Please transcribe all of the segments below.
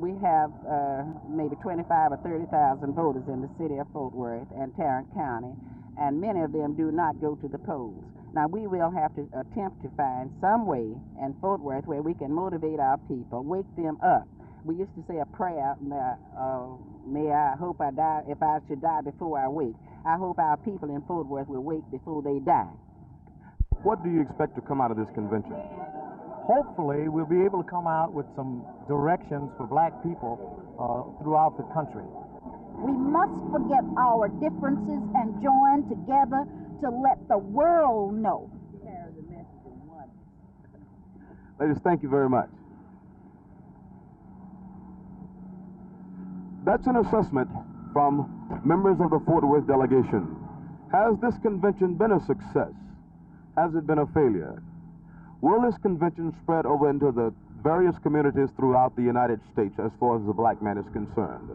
we have maybe 25 or 30,000 voters in the city of Fort Worth and Tarrant County, and many of them do not go to the polls. Now, we will have to attempt to find some way in Fort Worth where we can motivate our people, wake them up. We used to say a prayer, may I hope I die, if I should die before I wake. I hope our people in Fort Worth will wake before they die. What do you expect to come out of this convention? Hopefully, we'll be able to come out with some directions for black people throughout the country. We must forget our differences and join together to let the world know. Ladies, thank you very much. That's an assessment from members of the Fort Worth delegation. Has this convention been a success? Has it been a failure? Will this convention spread over into the various communities throughout the United States as far as the black man is concerned?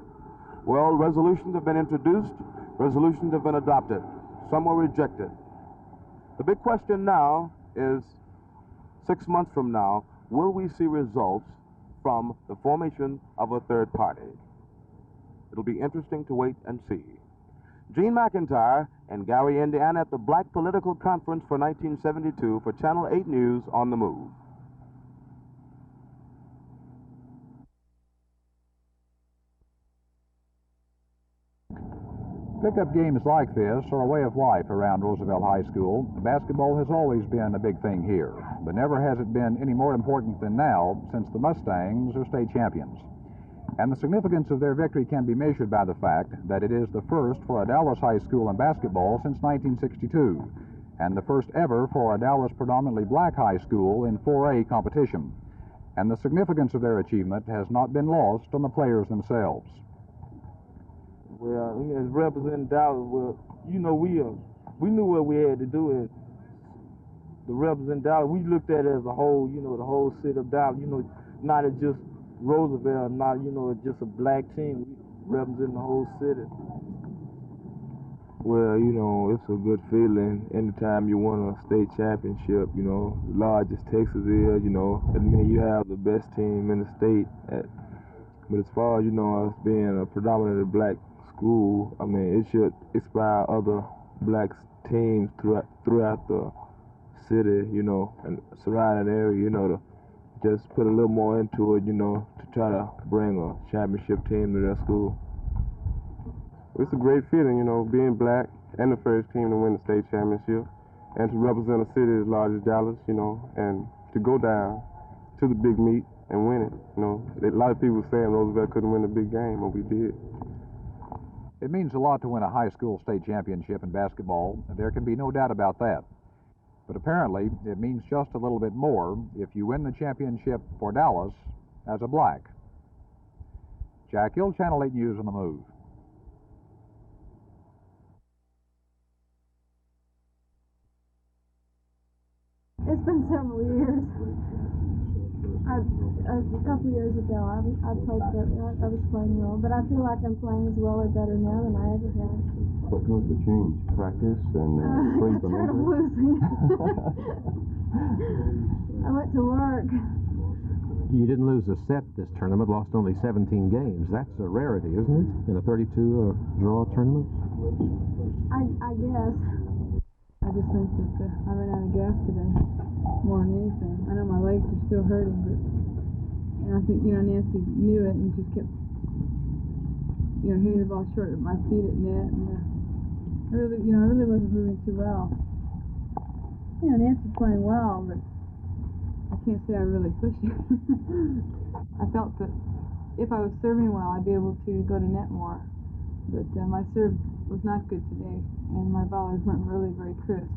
Well, resolutions have been introduced, resolutions have been adopted, some were rejected. The big question now is, 6 months from now, will we see results from the formation of a third party? It'll be interesting to wait and see. Gene McIntyre and Gary Indiana at the Black Political Conference for 1972 for Channel 8 News on the Move. Pickup games like this are a way of life around Roosevelt High School. Basketball has always been a big thing here, but never has it been any more important than now since the Mustangs are state champions. And the significance of their victory can be measured by the fact that it is the first for a Dallas high school in basketball since 1962, and the first ever for a Dallas predominantly black high school in 4A competition. And the significance of their achievement has not been lost on the players themselves. Well, as representing Dallas, well, you know, we knew what we had to do as the represent Dallas. We looked at it as a whole, you know, the whole city of Dallas, you know, not as just Roosevelt, not, you know, just a black team. We represent the whole city. Well, you know, it's a good feeling anytime you win a state championship, you know, large as Texas is, you know, it means you have the best team in the state. But as far as, you know, us being a predominantly black school, I mean, it should inspire other black teams throughout the city, you know, and surrounding area, you know, to just put a little more into it, you know, to try to bring a championship team to their school. It's a great feeling, you know, being black and the first team to win the state championship and to represent a city as large as Dallas, you know, and to go down to the big meet and win it. You know, a lot of people saying Roosevelt couldn't win the big game, but we did. It means a lot to win a high school state championship in basketball. There can be no doubt about that. But apparently, it means just a little bit more if you win the championship for Dallas as a black. Jack Hill, Channel 8 News on the Move. It's been several years. A couple years ago, I was playing well, but I feel like I'm playing as well or better now than I ever have. What caused the change? Practice and free from tired of losing. I went to work. You didn't lose a set this tournament, lost only 17 games. That's a rarity, isn't it, in a 32 draw tournament? I guess. I just think that I ran out of gas today, more than anything. I know my legs are still hurting, but I think, you know, Nancy knew it and just kept, you know, hitting the ball short of my feet at net, and I really wasn't moving too well. You know, Nancy's playing well, but I can't say I really pushed it. I felt that if I was serving well, I'd be able to go to net more, but my serve was not good today, and my volleys weren't really very crisp.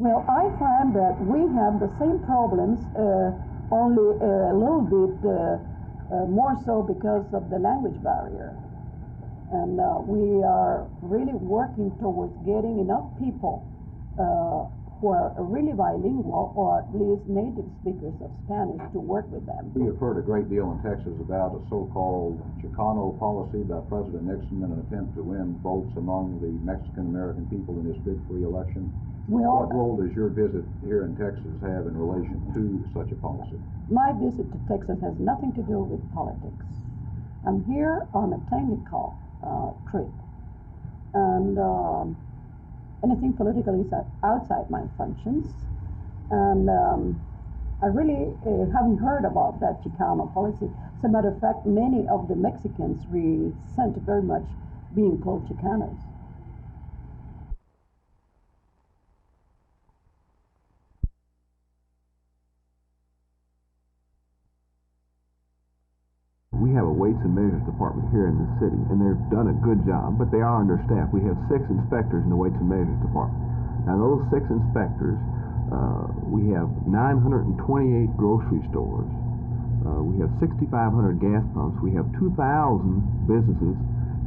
Well, I find that we have the same problems, only a little bit more so because of the language barrier. And we are really working towards getting enough people who are really bilingual, or at least native speakers of Spanish, to work with them. We have heard a great deal in Texas about a so-called Chicano policy by President Nixon in an attempt to win votes among the Mexican-American people in his bid for re-election. Well, what role does your visit here in Texas have in relation to such a policy? My visit to Texas has nothing to do with politics. I'm here on a technical trip, and anything political is outside my functions. And I really haven't heard about that Chicano policy. As a matter of fact, many of the Mexicans resent very much being called Chicanos. We have a weights and measures department here in the city, and they've done a good job, but they are understaffed. We have 6 inspectors in the weights and measures department. Now, those 6 inspectors, we have 928 grocery stores. We have 6,500 gas pumps. We have 2,000 businesses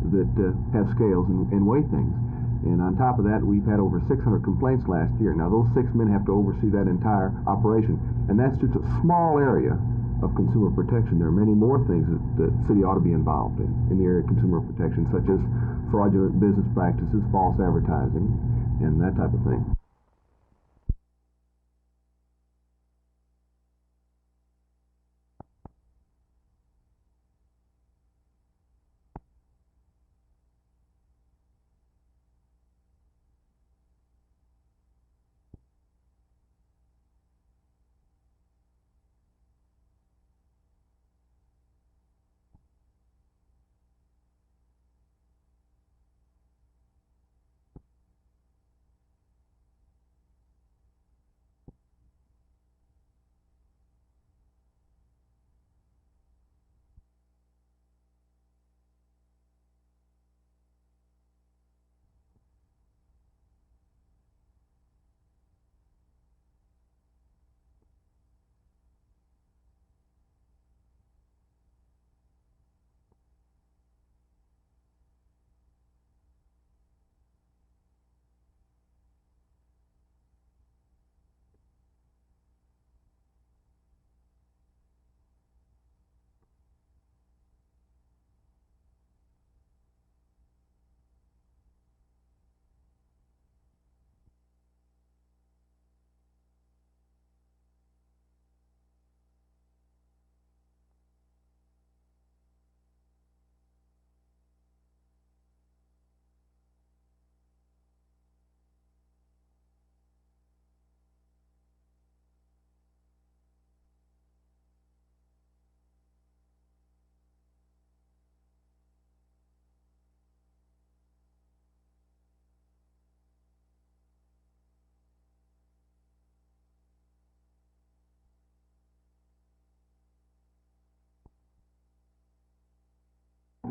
that have scales and weigh things. And on top of that, we've had over 600 complaints last year. Now, those 6 men have to oversee that entire operation, and that's just a small area of consumer protection. There are many more things that the city ought to be involved in the area of consumer protection, such as fraudulent business practices, false advertising, and that type of thing.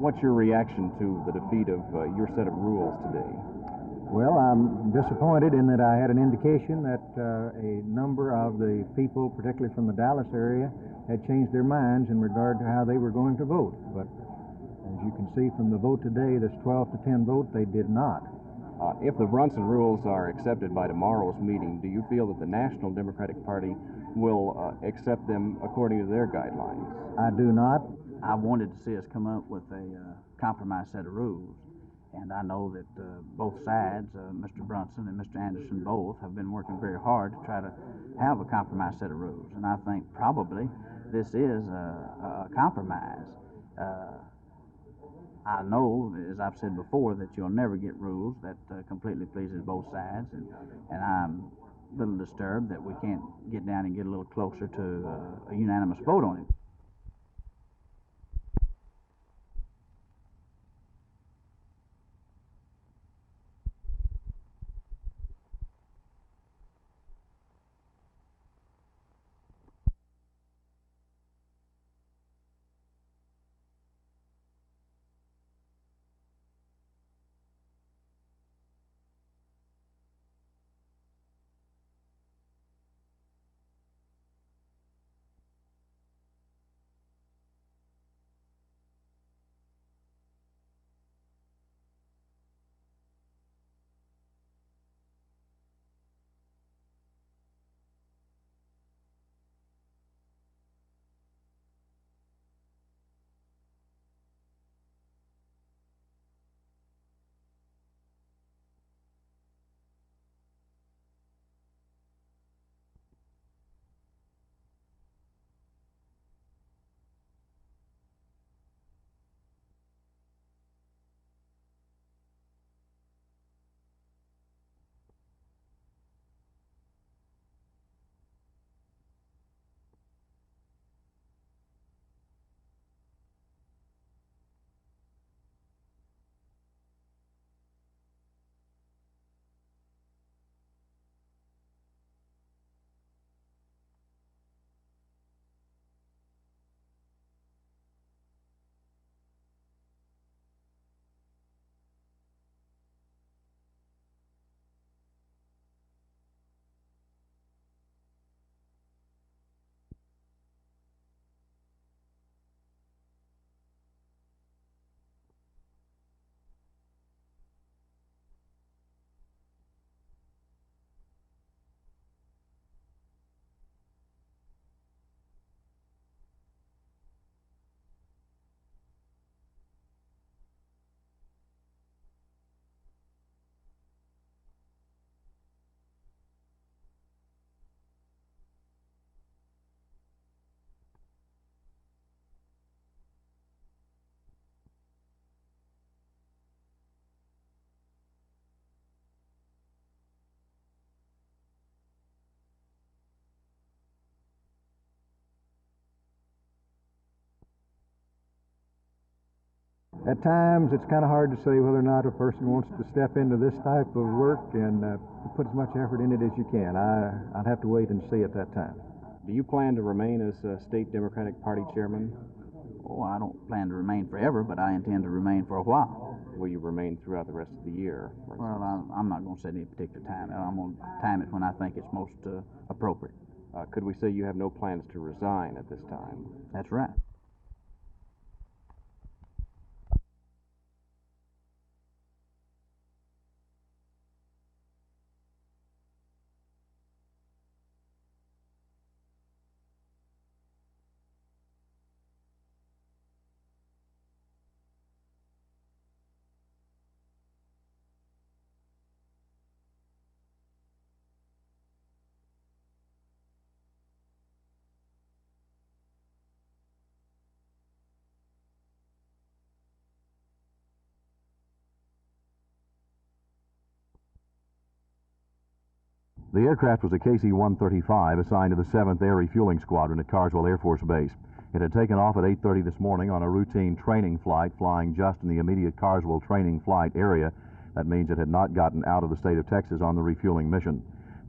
What's your reaction to the defeat of your set of rules today? Well, I'm disappointed in that I had an indication that a number of the people, particularly from the Dallas area, had changed their minds in regard to how they were going to vote. But as you can see from the vote today, this 12 to 10 vote, they did not. If the Brunson rules are accepted by tomorrow's meeting, do you feel that the National Democratic Party will accept them according to their guidelines? I do not. I wanted to see us come up with a compromise set of rules. And I know that both sides, Mr. Brunson and Mr. Anderson both, have been working very hard to try to have a compromise set of rules. And I think probably this is a compromise. I know, as I've said before, that you'll never get rules that completely pleases both sides. And I'm a little disturbed that we can't get down and get a little closer to a unanimous vote on it. At times, it's kind of hard to say whether or not a person wants to step into this type of work and put as much effort in it as you can. I'd have to wait and see at that time. Do you plan to remain as state Democratic Party chairman? Oh, I don't plan to remain forever, but I intend to remain for a while. Will you remain throughout the rest of the year? Well, I'm not going to set any particular time. I'm going to time it when I think it's most appropriate. Could we say you have no plans to resign at this time? That's right. The aircraft was a KC-135 assigned to the 7th Air Refueling Squadron at Carswell Air Force Base. It had taken off at 8:30 this morning on a routine training flight, flying just in the immediate Carswell training flight area. That means it had not gotten out of the state of Texas on the refueling mission.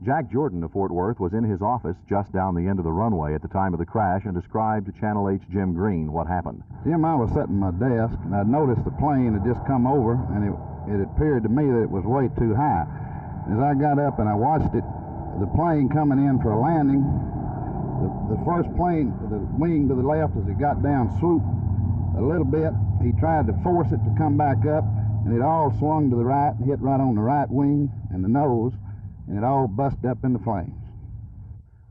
Jack Jordan of Fort Worth was in his office just down the end of the runway at the time of the crash and described to Channel 8's Jim Green what happened. Jim, I was sitting at my desk, and I noticed the plane had just come over, and it appeared to me that it was way too high. As I got up and I watched it, the plane coming in for a landing, the first plane, the wing to the left, as it got down, swooped a little bit. He tried to force it to come back up, and it all swung to the right and hit right on the right wing and the nose, and it all busted up into flames.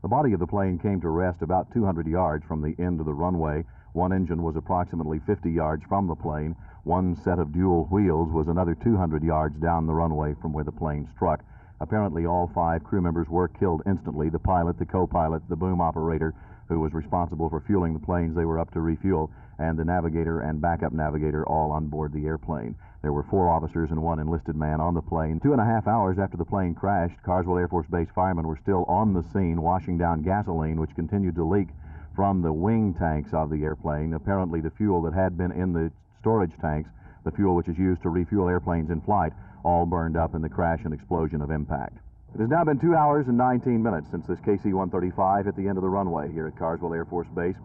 The body of the plane came to rest about 200 yards from the end of the runway. One engine was approximately 50 yards from the plane. One set of dual wheels was another 200 yards down the runway from where the plane struck. Apparently, all 5 crew members were killed instantly: the pilot, the co-pilot, the boom operator, who was responsible for fueling the planes they were up to refuel, and the navigator and backup navigator, all on board the airplane. There were 4 officers and 1 enlisted man on the plane. 2.5 hours after the plane crashed, Carswell Air Force Base firemen were still on the scene washing down gasoline, which continued to leak from the wing tanks of the airplane. Apparently, the fuel that had been in the storage tanks, the fuel which is used to refuel airplanes in flight, all burned up in the crash and explosion of impact. It has now been 2 hours and 19 minutes since this KC-135 hit the end of the runway here at Carswell Air Force Base.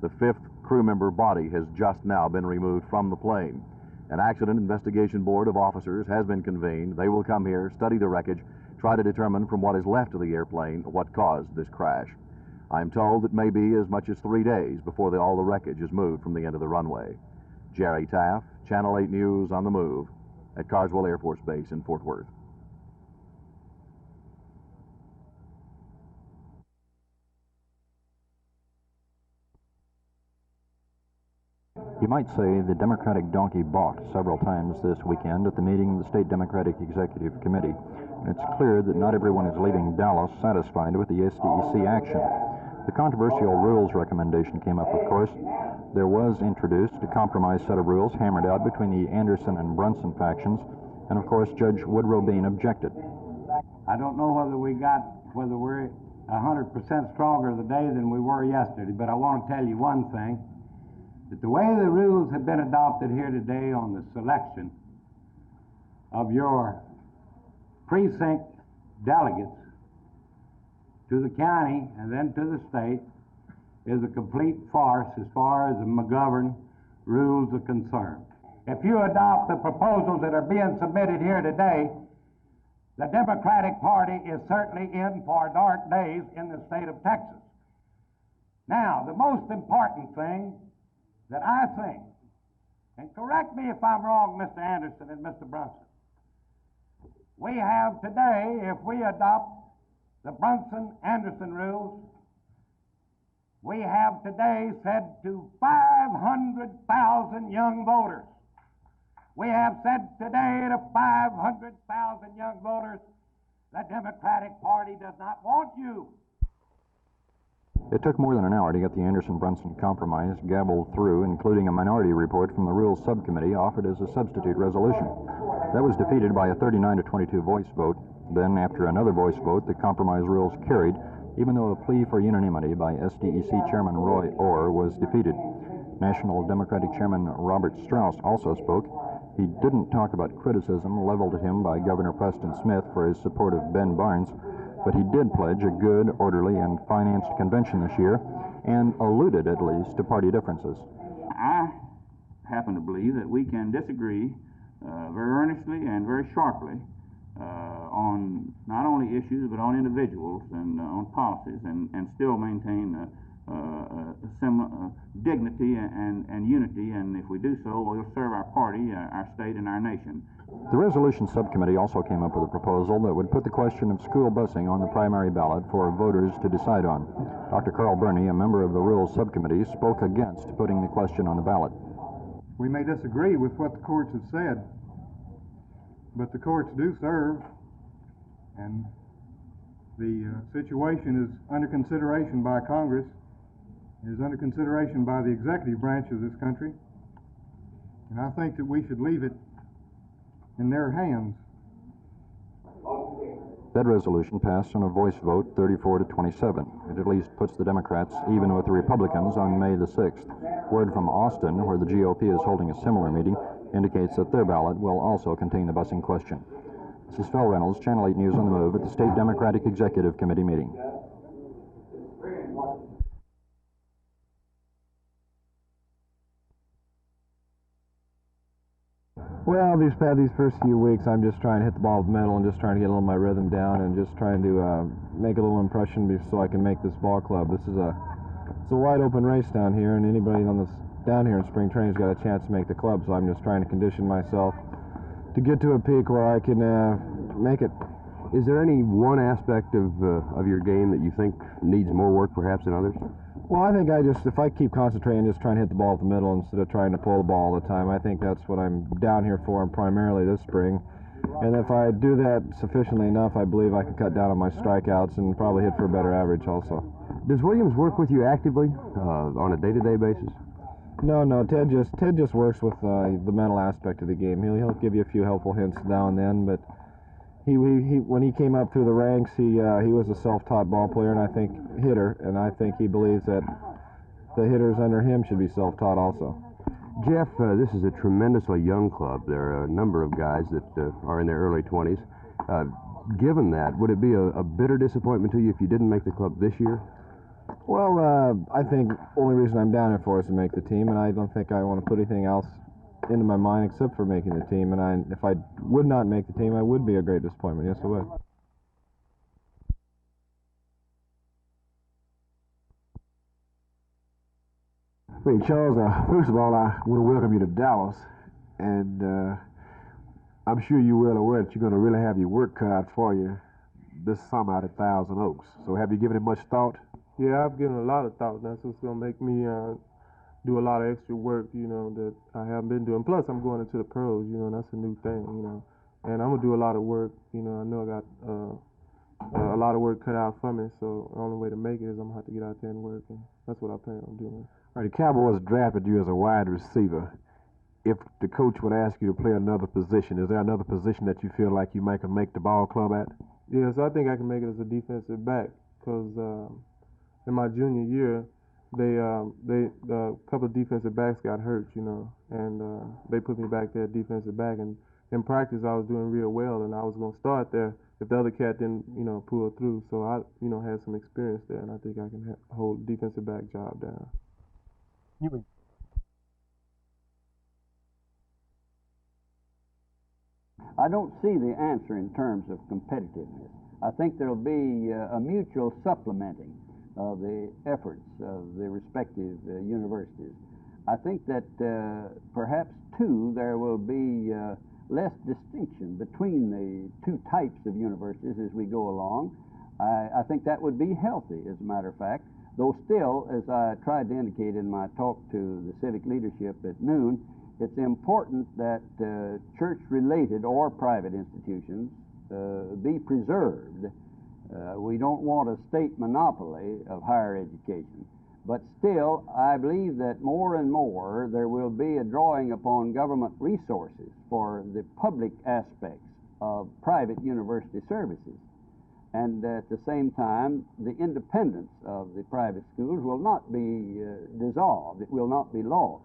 The 5th crew member body has just now been removed from the plane. An accident investigation board of officers has been convened. They will come here, study the wreckage, try to determine from what is left of the airplane what caused this crash. I'm told it may be as much as 3 days before all the wreckage is moved from the end of the runway. Jerry Taff, Channel 8 News on the move at Carswell Air Force Base in Fort Worth. You might say the Democratic donkey balked several times this weekend at the meeting of the State Democratic Executive Committee. And it's clear that not everyone is leaving Dallas satisfied with the SDEC action. The controversial rules recommendation came up, of course. There was introduced a compromise set of rules hammered out between the Anderson and Brunson factions, and of course Judge Woodrow Bean objected. I don't know whether we're 100% stronger today than we were yesterday, but I want to tell you one thing, that the way the rules have been adopted here today on the selection of your precinct delegates to the county and then to the state is a complete farce as far as the McGovern rules are concerned. If you adopt the proposals that are being submitted here today, the Democratic Party is certainly in for dark days in the state of Texas. Now, the most important thing that I think, and correct me if I'm wrong, Mr. Anderson and Mr. Brunson, we have today, if we adopt the Brunson-Anderson rules, we have today said to 500,000 young voters, we have said today to 500,000 young voters, the Democratic Party does not want you. It took more than an hour to get the Anderson-Brunson compromise gabbled through, including a minority report from the Rules Subcommittee offered as a substitute resolution. That was defeated by a 39-22 voice vote. Then, after another voice vote, the compromise rules carried, even though a plea for unanimity by SDEC Chairman Roy Orr was defeated. National Democratic Chairman Robert Strauss also spoke. He didn't talk about criticism leveled at him by Governor Preston Smith for his support of Ben Barnes, but he did pledge a good, orderly, and financed convention this year, and alluded, at least, to party differences. I happen to believe that we can disagree very earnestly and very sharply on not only issues, but on individuals and on policies, and still maintain similar dignity and unity, and if we do so, we'll serve our party, our state, and our nation. The Resolution Subcommittee also came up with a proposal that would put the question of school busing on the primary ballot for voters to decide on. Dr. Carl Burney, a member of the Rules Subcommittee, spoke against putting the question on the ballot. We may disagree with what the courts have said, but the courts do serve, and the situation is under consideration by Congress, is under consideration by the executive branch of this country, and I think that we should leave it in their hands. That resolution passed on a voice vote 34-27. It at least puts the Democrats even with the Republicans on May the 6th. Word from Austin, where the GOP is holding a similar meeting, indicates that their ballot will also contain the busing question. This is Phil Reynolds, Channel 8 News on the Move at the State Democratic Executive Committee meeting. Well, these first few weeks, I'm just trying to hit the ball with the middle and just trying to get a little of my rhythm down and just trying to make a little impression so I can make this ball club. It's a wide open race down here, and anybody down here in spring training's got a chance to make the club. So I'm just trying to condition myself to get to a peak where I can make it. Is there any one aspect of your game that you think needs more work perhaps than others? Well, I think if I keep concentrating, just trying to hit the ball at the middle instead of trying to pull the ball all the time, I think that's what I'm down here for, and primarily this spring. And if I do that sufficiently enough, I believe I can cut down on my strikeouts and probably hit for a better average also. Does Williams work with you actively on a day-to-day basis? No, Ted just works with the mental aspect of the game. He'll give you a few helpful hints now and then, but he when he came up through the ranks, he was a self-taught ball player and I think hitter, and I think he believes that the hitters under him should be self-taught also. Jeff, this is a tremendously young club. There are a number of guys that are in their early 20s. Given that, would it be a bitter disappointment to you if you didn't make the club this year? Well, I think the only reason I'm down here for is to make the team, and I don't think I want to put anything else into my mind except for making the team. And if I would not make the team, I would be a great disappointment. Yes, I would. Hey, Charles, first of all, I want to welcome you to Dallas, and I'm sure you're well aware that you're going to really have your work cut out for you this summer out at Thousand Oaks. So have you given it much thought? Yeah, I've given a lot of thought. That's what's going to make me do a lot of extra work, that I haven't been doing. Plus, I'm going into the pros, and that's a new thing, And I'm going to do a lot of work, I know I got a lot of work cut out for me, so the only way to make it is I'm going to have to get out there and work, and that's what I plan on doing. All right, the Cowboys drafted you as a wide receiver. If the coach would ask you to play another position, is there another position that you feel like you might can make the ball club at? Yes, I think I can make it as a defensive back, because in my junior year, a couple of defensive backs got hurt, and they put me back there at defensive back. And in practice, I was doing real well, and I was going to start there if the other cat didn't, pull through. So I, had some experience there, and I think I can hold defensive back job down. I don't see the answer in terms of competitiveness. I think there'll be a mutual supplementing of the efforts of the respective universities. I think that perhaps, too, there will be less distinction between the two types of universities as we go along. I think that would be healthy, as a matter of fact, though still, as I tried to indicate in my talk to the civic leadership at noon, it's important that church-related or private institutions be preserved. We don't want a state monopoly of higher education, but still, I believe that more and more there will be a drawing upon government resources for the public aspects of private university services. And at the same time, the independence of the private schools will not be dissolved. It will not be lost.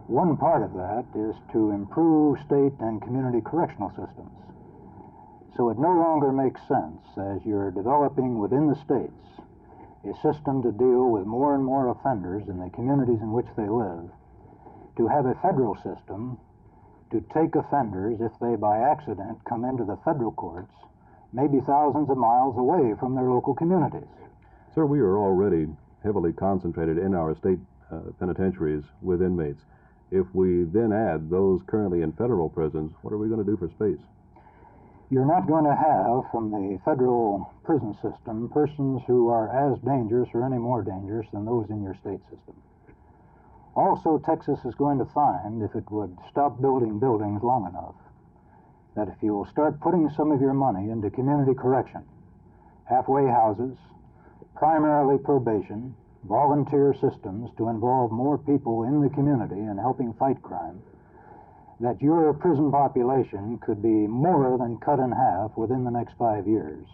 One part of that is to improve state and community correctional systems. So it no longer makes sense, as you're developing within the states a system to deal with more and more offenders in the communities in which they live, to have a federal system to take offenders, if they by accident come into the federal courts, maybe thousands of miles away from their local communities. Sir, we are already heavily concentrated in our state penitentiaries with inmates. If we then add those currently in federal prisons, what are we going to do for space? You're not going to have, from the federal prison system, persons who are as dangerous or any more dangerous than those in your state system. Also, Texas is going to find, if it would stop building buildings long enough, that if you will start putting some of your money into community correction, halfway houses, primarily probation, volunteer systems to involve more people in the community in helping fight crime, that your prison population could be more than cut in half within the next 5 years.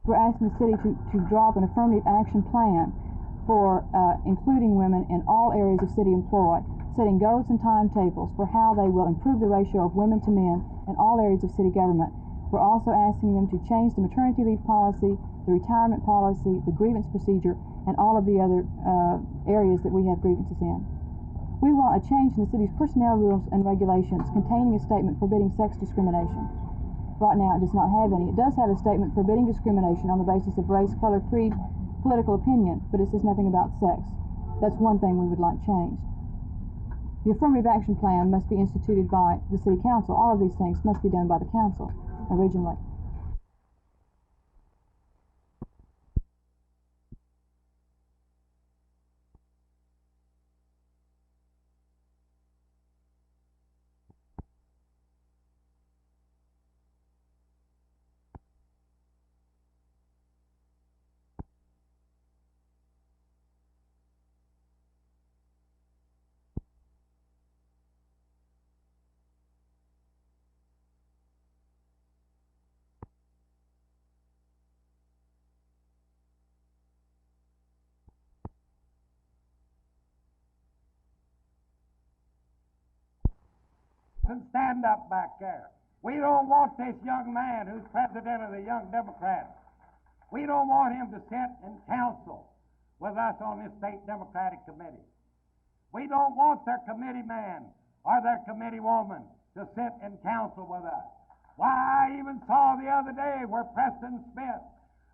We're asking the city to draw up an affirmative action plan for including women in all areas of city employ, setting goals and timetables for how they will improve the ratio of women to men in all areas of city government. We're also asking them to change the maternity leave policy, the retirement policy, the grievance procedure, and all of the other areas that we have grievances in. We want a change in the city's personnel rules and regulations containing a statement forbidding sex discrimination. Right now, it does not have any. It does have a statement forbidding discrimination on the basis of race, color, creed, political opinion, but it says nothing about sex. That's one thing we would like changed. The affirmative action plan must be instituted by the city council. All of these things must be done by the council originally. And stand up back there. We don't want this young man who's president of the Young Democrats. We don't want him to sit in council with us on this state Democratic committee. We don't want their committee man or their committee woman to sit in council with us. Why, I even saw the other day where Preston Smith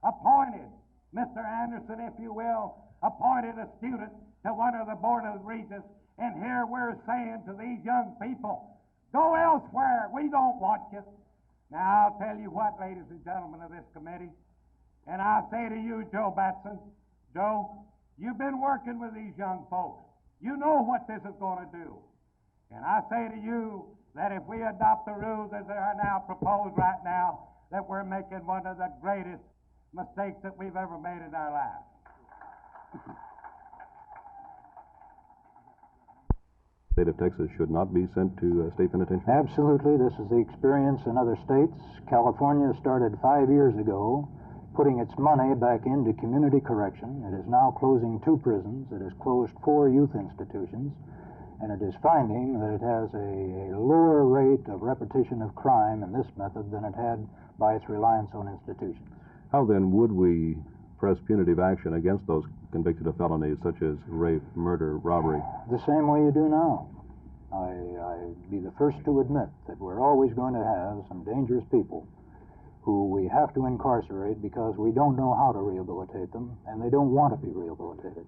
appointed, Mr. Anderson, if you will, appointed a student to one of the Board of Regents, and here we're saying to these young people, go elsewhere. We don't want you. Now, I'll tell you what, ladies and gentlemen of this committee, and I'll say to you, Joe Batson, Joe, You've been working with these young folks. You know what this is going to do. And I say to you that if we adopt the rules as they are now proposed right now, that we're making one of the greatest mistakes that we've ever made in our lives. The state of Texas should not be sent to state penitentiary? Absolutely. This is the experience in other states. California started 5 years ago putting its money back into community correction. It is now closing 2 prisons. It has closed 4 youth institutions. And it is finding that it has a lower rate of repetition of crime in this method than it had by its reliance on institutions. How then would we press punitive action against those convicted of felonies such as rape, murder, robbery? The same way you do now. I'd be the first to admit that we're always going to have some dangerous people who we have to incarcerate because we don't know how to rehabilitate them and they don't want to be rehabilitated.